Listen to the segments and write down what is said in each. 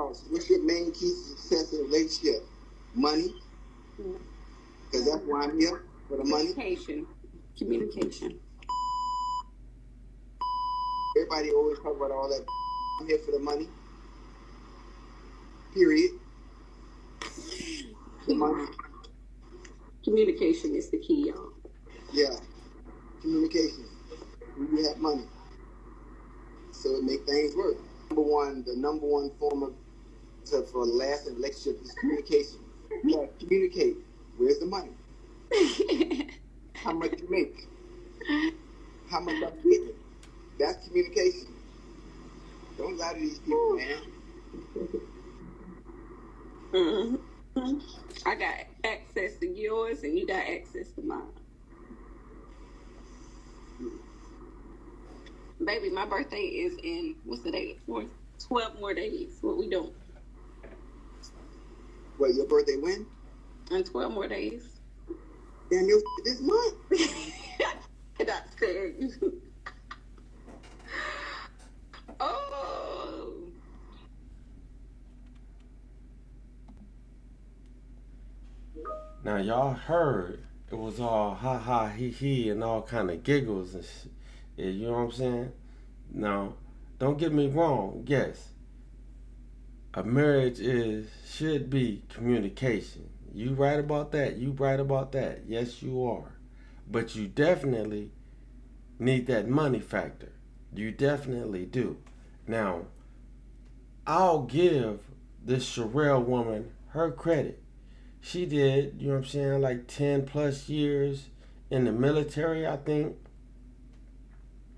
house, what's your main key to success in a relationship? Money? Because that's why I'm here, for the money. Communication. Everybody always talk about all that. I'm here for the money. Period. The money. Communication is the key, y'all. Yeah. Communication. You have money. So it make things work. The number one form for a lasting relationship is communication. You gotta communicate. Where's the money? How much you make? How much I'm getting? That's communication. Don't lie to these people, man. Mm-hmm. I got access to yours and you got access to mine. Baby, my birthday is in, what's the date? 12 more days. What we doing? What, your birthday when? In 12 more days. Damn, this month? And I said, oh. Now y'all heard it was all ha ha he he and all kind of giggles and shit. You know what I'm saying? Now, don't get me wrong. Yes, a marriage should be communication. You right about that. You right about that. Yes, you are. But you definitely need that money factor. You definitely do. Now, I'll give this SHARELLE woman her credit. She did, you know what I'm saying, like 10 plus years in the military, I think.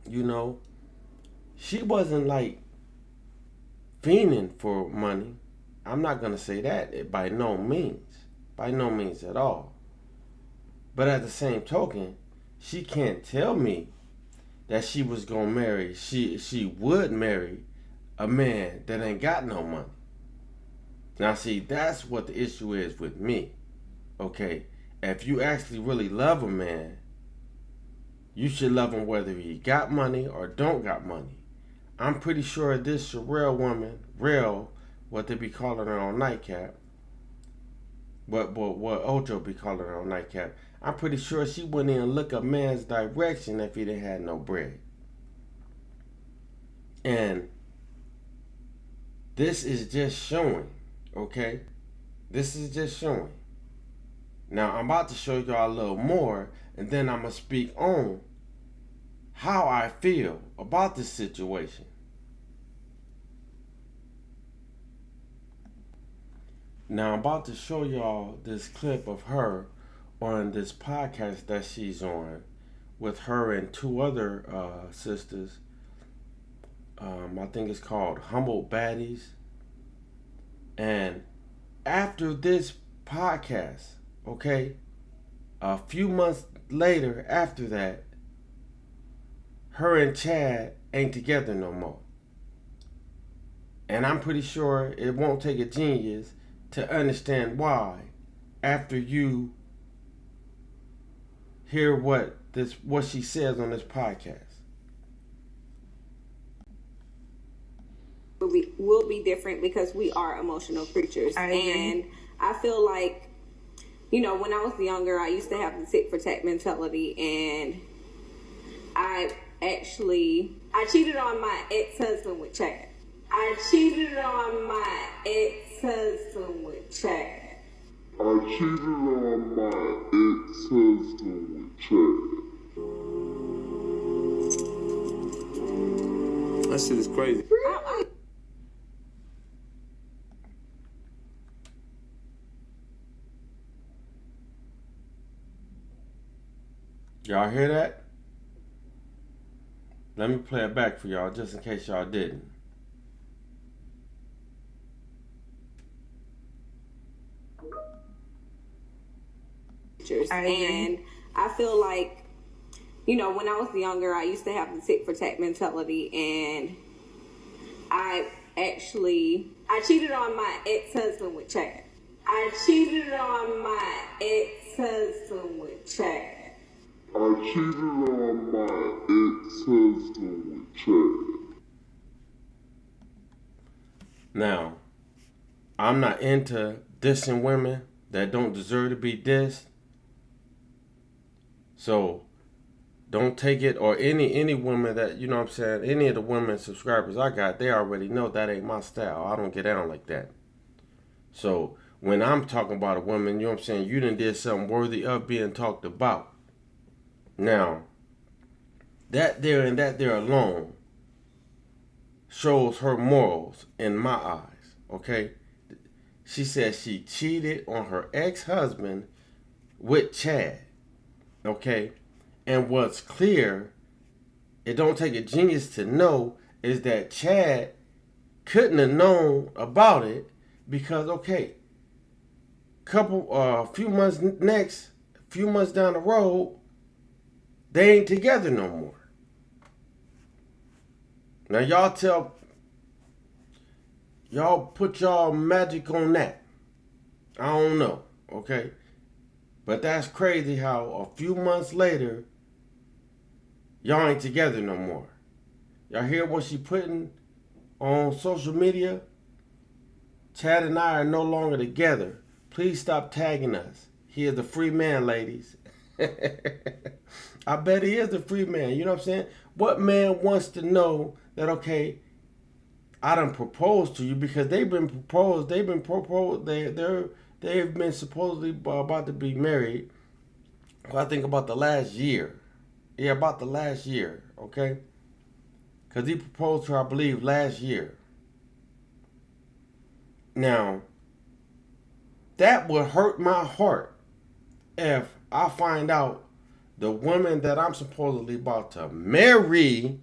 You know, she wasn't like fiending for money. I'm not going to say that by no means. By no means at all. But at the same token, she can't tell me that she was going to marry, she would marry a man that ain't got no money. Now see, that's what the issue is with me. Okay, if you actually really love a man, you should love him whether he got money or don't got money. I'm pretty sure this SHARELLE woman, real, what they be calling her on Nightcap, what Ojo be calling her on Nightcap, I'm pretty sure she wouldn't even look a man's direction if he didn't have no bread. And this is just showing, okay? This is just showing. Now, I'm about to show y'all a little more, and then I'm going to speak on how I feel about this situation. Now, I'm about to show y'all this clip of her on this podcast that she's on with her and two other sisters. I think it's called Humble Baddies. And after this podcast, okay, a few months later after that, her and Chad ain't together no more. And I'm pretty sure it won't take a genius to understand why after you hear what she says on this podcast. Will be different because we are emotional creatures. And I feel like, you know, when I was younger, I used to have the tit for tat mentality, and I cheated on my ex-husband with Chad. I cheated on my ex-husband with Chad. That shit is crazy. Y'all hear that? Let me play it back for y'all just in case y'all didn't. And I feel like, you know, when I was younger, I used to have the tit for tat mentality, and I cheated on my ex-husband with Chad. Now, I'm not into dissing women that don't deserve to be dissed. So don't take it, or any woman that, you know what I'm saying, any of the women subscribers I got, they already know that ain't my style. I don't get down like that. So when I'm talking about a woman, you know what I'm saying, you done did something worthy of being talked about. Now, that there alone shows her morals in my eyes, okay? She said she cheated on her ex-husband with Chad, okay? And what's clear, it don't take a genius to know, is that Chad couldn't have known about it because, okay, few months down the road, they ain't together no more. Now y'all put y'all magic on that. I don't know, okay? But that's crazy how a few months later, y'all ain't together no more. Y'all hear what she putting on social media? Chad and I are no longer together. Please stop tagging us. He is a free man, ladies. I bet he is a free man. You know what I'm saying? What man wants to know that, okay, I done proposed to you, because they've been supposedly about to be married. I think about the last year. Yeah, about the last year, okay? Because he proposed to her, I believe, last year. Now, that would hurt my heart if I find out the woman that I'm supposedly about to marry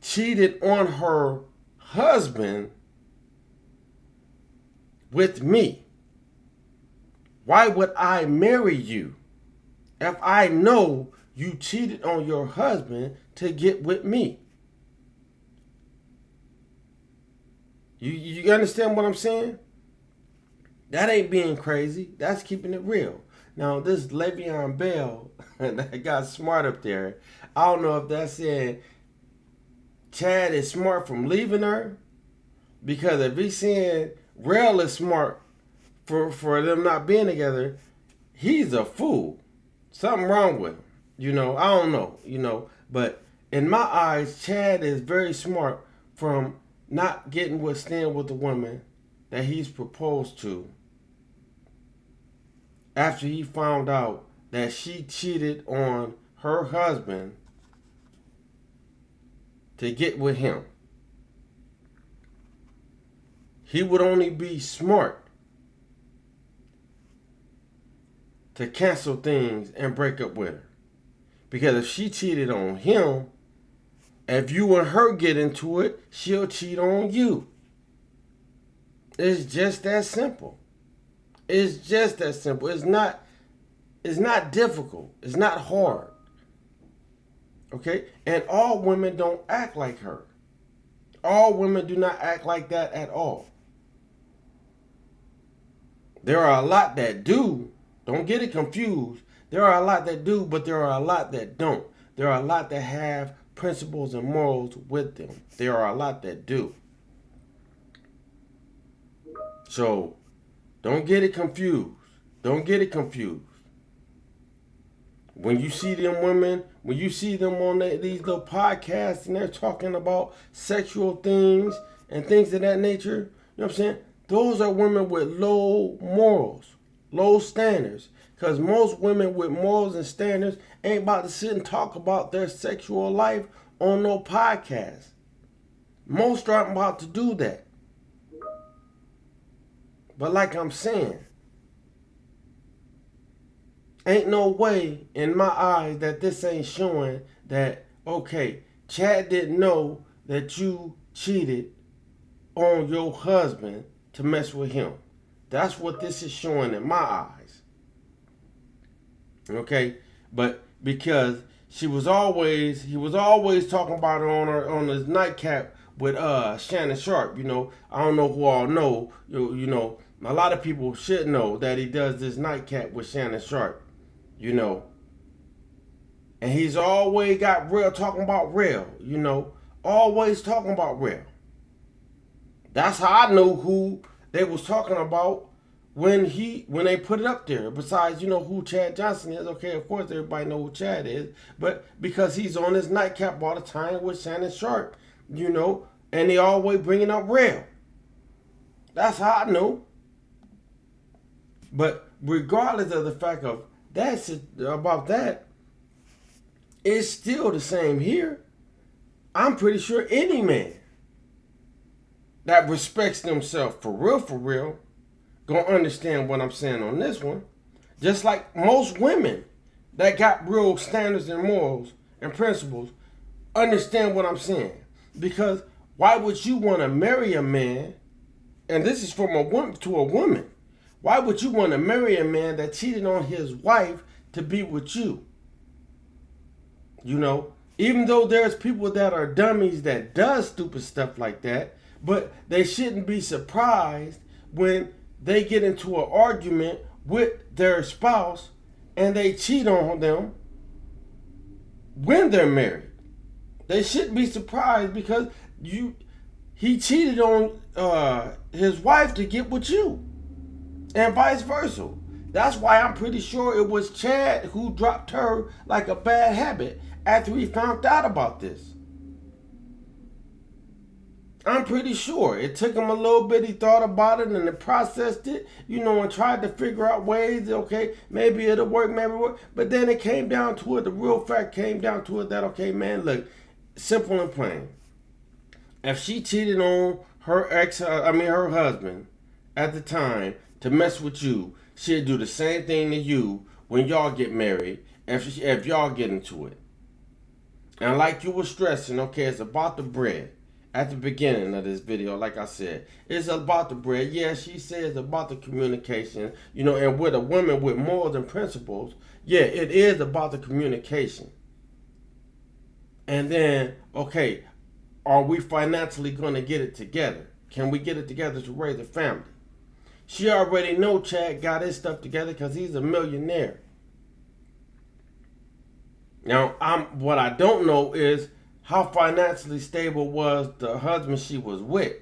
cheated on her husband with me. Why would I marry you if I know you cheated on your husband to get with me? You understand what I'm saying? That ain't being crazy. That's keeping it real. Now, this Le'Veon Bell that got smart up there, I don't know if that's saying Chad is smart from leaving her, because if he's saying Rel is smart for them not being together, he's a fool. Something wrong with him. You know, I don't know, you know. But in my eyes, Chad is very smart from not staying with the woman that he's proposed to after he found out that she cheated on her husband to get with him. He would only be smart to cancel things and break up with her. Because if she cheated on him, if you and her get into it, she'll cheat on you. It's just that simple. It's just that simple. It's not difficult. It's not hard. Okay? And all women don't act like her. All women do not act like that at all. There are a lot that do. Don't get it confused. There are a lot that do, but there are a lot that don't. There are a lot that have principles and morals with them. There are a lot that do. So, don't get it confused. Don't get it confused. When you see them women, when you see them on these little podcasts and they're talking about sexual things and things of that nature, you know what I'm saying? Those are women with low morals, low standards. Because most women with morals and standards ain't about to sit and talk about their sexual life on no podcast. Most aren't about to do that. But like I'm saying, ain't no way in my eyes that this ain't showing that, okay, Chad didn't know that you cheated on your husband to mess with him. That's what this is showing in my eyes. Okay? But because he was always talking about it on his nightcap with Shannon Sharp. You know, I don't know who all know, you know, a lot of people should know that he does this nightcap with Shannon Sharp. You know, and he's always got Rel talking about Rel, you know, always talking about Rel. That's how I know who they was talking about when they put it up there. Besides, who Chad Johnson is. Okay, of course everybody know who Chad is, but because he's on his nightcap all the time with Shannon Sharp, and they always bringing up Rail. That's how I know. But regardless of the fact of about that, it's still the same here. I'm pretty sure any man that respects themselves for real, gonna understand what I'm saying on this one. Just like most women that got real standards and morals and principles understand what I'm saying. Because why would you want to marry a man, and this is from a woman to a woman, why would you want to marry a man that cheated on his wife to be with you? Even though there's people that are dummies that does stupid stuff like that, but they shouldn't be surprised when they get into an argument with their spouse and they cheat on them when they're married. They shouldn't be surprised because he cheated on his wife to get with you, and vice versa. That's why I'm pretty sure it was Chad who dropped her like a bad habit after he found out about this. I'm pretty sure it took him a little bit. He thought about it and then processed it, and tried to figure out ways. Okay, maybe it'll work, maybe it'll work. But then it came down to it. The real fact came down to it that, okay, man, look, simple and plain. If she cheated on her her husband at the time to mess with you, she'd do the same thing to you when y'all get married. If y'all get into it, and like you were stressing, okay, it's about the bread. At the beginning of this video, like I said, it's about the bread. Yeah, she says about the communication, and with a woman with morals and principles, yeah, it is about the communication. And then, okay, are we financially going to get it together? Can we get it together to raise a family? She already know Chad got his stuff together because he's a millionaire. Now, what I don't know is how financially stable was the husband she was with.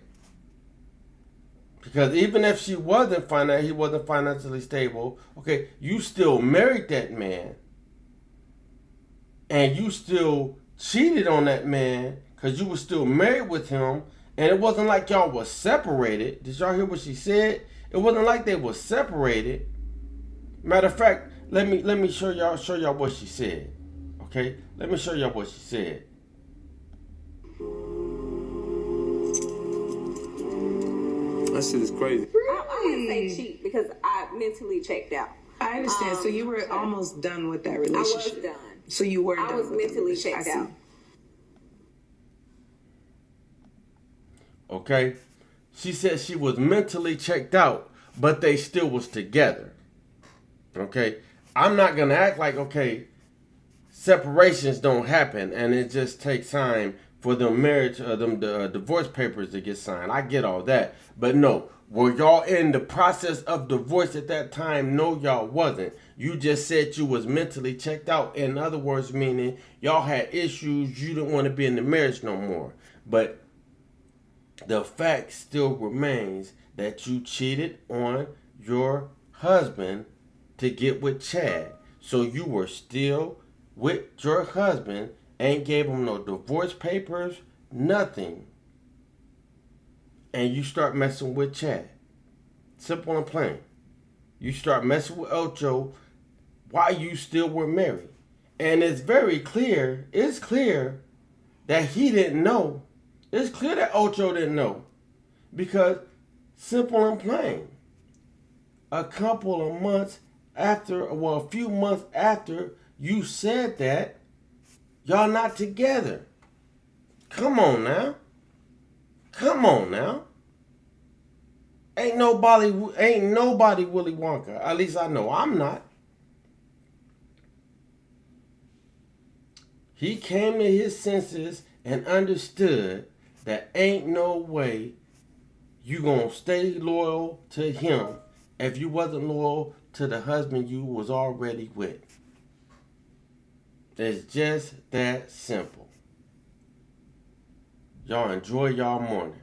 Because even if he wasn't financially stable, okay, you still married that man. And you still cheated on that man because you were still married with him. And it wasn't like y'all were separated. Did y'all hear what she said? It wasn't like they were separated. Matter of fact, let me show y'all what she said. Okay? Let me show y'all what she said. That shit is crazy. I wouldn't say cheat because I mentally checked out. I understand. So you were almost done with that relationship. I was done. So you were done. I was mentally checked out. Okay? She said she was mentally checked out, but they still was together. Okay? I'm not going to act like, okay, separations don't happen and it just takes time for the marriage, the divorce papers to get signed. I get all that. But no, were y'all in the process of divorce at that time? No, y'all wasn't. You just said you was mentally checked out. In other words, meaning y'all had issues. You didn't want to be in the marriage no more. But the fact still remains that you cheated on your husband to get with Chad. So you were still with your husband, ain't gave him no divorce papers, nothing. And you start messing with Chad. Simple and plain. You start messing with Ocho while you still were married. And it's very clear, it's clear that he didn't know. It's clear that Ocho didn't know. Because, simple and plain, a couple of months after, a few months after you said that, y'all not together. Come on now. Come on now. Ain't nobody Willy Wonka. At least I know I'm not. He came to his senses and understood that ain't no way you gonna stay loyal to him if you wasn't loyal to the husband you was already with. It's just that simple. Y'all enjoy y'all morning.